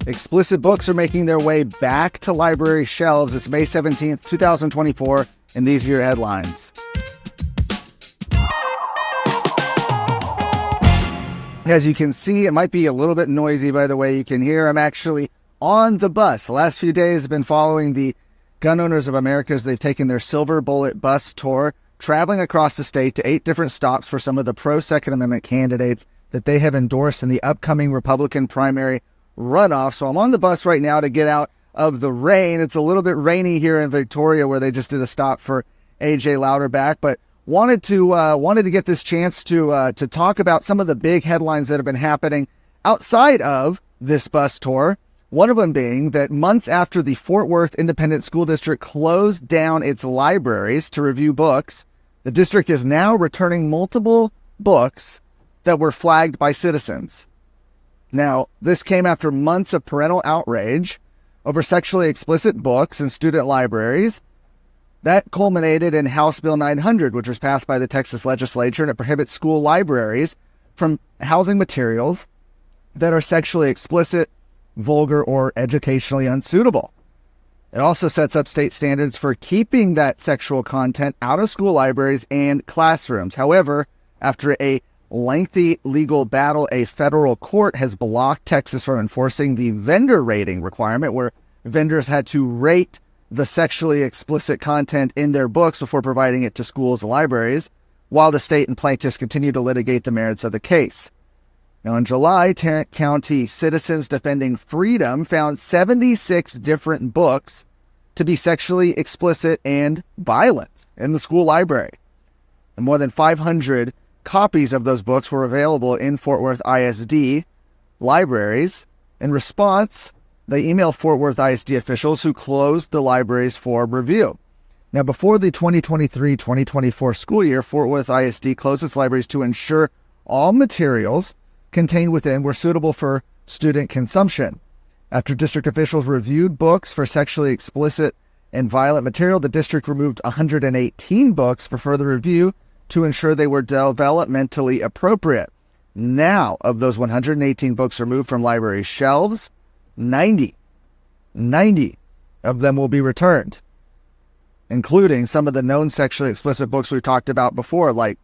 Explicit books are making their way back to library shelves. It's May 17th, 2024, and these are your headlines. As you can see, it might be a little bit noisy, by the way. You can hear I'm actually on the bus. The last few days I've been following the Gun Owners of America as they've taken their Silver Bullet bus tour, traveling across the state to 8 different stops for some of the pro-Second Amendment candidates that they have endorsed in the upcoming Republican primary runoff. So I'm on the bus right now to get out of the rain. It's a little bit rainy here in Victoria, where they just did a stop for AJ Louderback, but wanted to get this chance to talk about some of the big headlines that have been happening outside of this bus tour. One of them being that months after the Fort Worth Independent School District closed down its libraries to review books, the district is now returning multiple books that were flagged by citizens. Now, this came after months of parental outrage over sexually explicit books in student libraries. That culminated in House Bill 900, which was passed by the Texas legislature, and it prohibits school libraries from housing materials that are sexually explicit, vulgar, or educationally unsuitable. It also sets up state standards for keeping that sexual content out of school libraries and classrooms. However, after a lengthy legal battle, a federal court has blocked Texas from enforcing the vendor rating requirement, where vendors had to rate the sexually explicit content in their books before providing it to schools and libraries, while the state and plaintiffs continue to litigate the merits of the case. Now, in July, Tarrant County Citizens Defending Freedom found 76 different books to be sexually explicit and violent in the school library. And more than 500 copies of those books were available in Fort Worth ISD libraries. In response, they emailed Fort Worth ISD officials, who closed the libraries for review. Now, before the 2023-2024 school year, Fort Worth ISD closed its libraries to ensure all materials contained within were suitable for student consumption. After district officials reviewed books for sexually explicit and violent material, the district removed 118 books for further review to ensure they were developmentally appropriate. Now, of those 118 books removed from library shelves, 90 of them will be returned, including some of the known sexually explicit books we've talked about before, like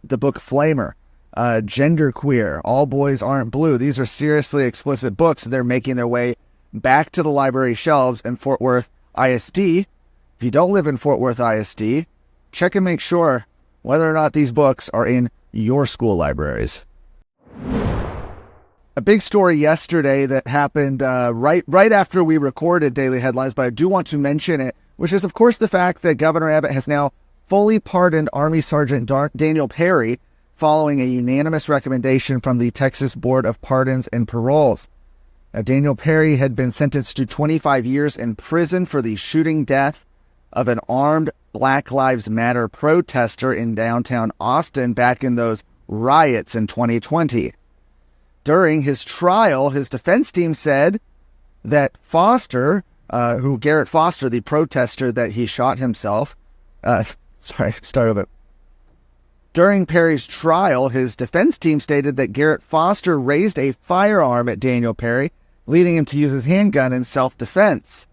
the book Flamer, Genderqueer, All Boys Aren't Blue. These are seriously explicit books, and they're making their way back to the library shelves in Fort Worth ISD. If you don't live in Fort Worth ISD, check and make sure whether or not these books are in your school libraries. A big story yesterday that happened right after we recorded Daily Headlines, but I do want to mention it, which is, of course, the fact that Governor Abbott has now fully pardoned Army Sergeant Daniel Perry following a unanimous recommendation from the Texas Board of Pardons and Paroles. Now, Daniel Perry had been sentenced to 25 years in prison for the shooting death of an armed Black Lives Matter protester in downtown Austin back in those riots in 2020. During his trial, his defense team said that Garrett Foster, the protester that he shot himself, During Perry's trial, his defense team stated that Garrett Foster raised a firearm at Daniel Perry, leading him to use his handgun in self-defense.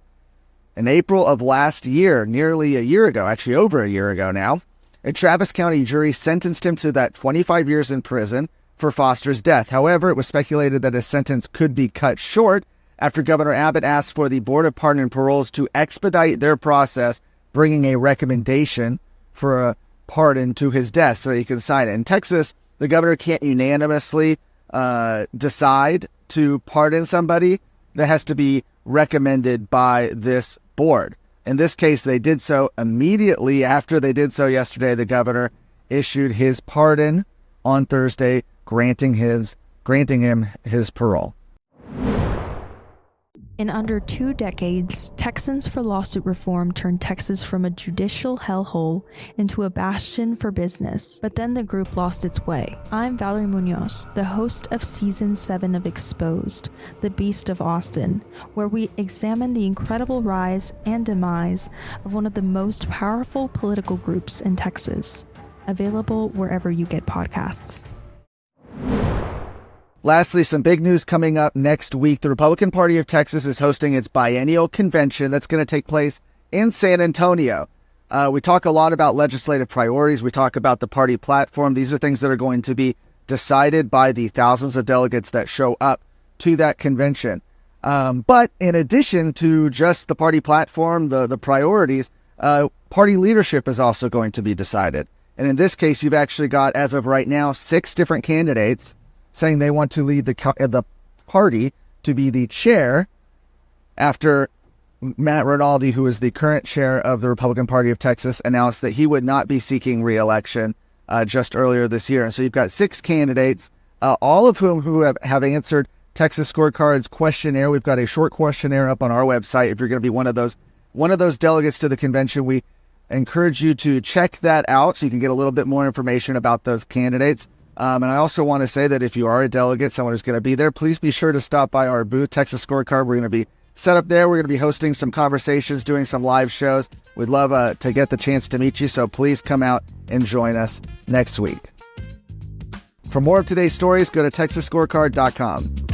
In April of last year, nearly a year ago, actually over a year ago now, a Travis County jury sentenced him to that 25 years in prison for Foster's death. However, it was speculated that his sentence could be cut short after Governor Abbott asked for the Board of Pardon and Paroles to expedite their process, bringing a recommendation for a pardon to his death so he can sign it. In Texas, the governor can't unanimously decide to pardon somebody. That has to be recommended by this board. In this case, they did so immediately after they did so yesterday. The governor issued his pardon on Thursday, granting him his parole. In under 2 decades, Texans for Lawsuit Reform turned Texas from a judicial hellhole into a bastion for business, but then the group lost its way. I'm Valerie Munoz, the host of Season 7 of Exposed, The Beast of Austin, where we examine the incredible rise and demise of one of the most powerful political groups in Texas. Available wherever you get podcasts. Lastly, some big news coming up next week. The Republican Party of Texas is hosting its biennial convention that's going to take place in San Antonio. We talk a lot about legislative priorities. We talk about the party platform. These are things that are going to be decided by the thousands of delegates that show up to that convention. But in addition to just the party platform, the priorities, party leadership is also going to be decided. And in this case, you've actually got, as of right now, 6 different candidates saying they want to lead the party to be the chair after Matt Rinaldi, who is the current chair of the Republican Party of Texas, announced that he would not be seeking re-election just earlier this year. And so you've got 6 candidates, all of whom who have answered Texas Scorecard's questionnaire. We've got a short questionnaire up on our website. If you're going to be one of those delegates to the convention, we encourage you to check that out so you can get a little bit more information about those candidates. And I also want to say that if you are a delegate, someone who's going to be there, please be sure to stop by our booth, Texas Scorecard. We're going to be set up there. We're going to be hosting some conversations, doing some live shows. We'd love to get the chance to meet you, so please come out and join us next week. For more of today's stories, go to TexasScorecard.com.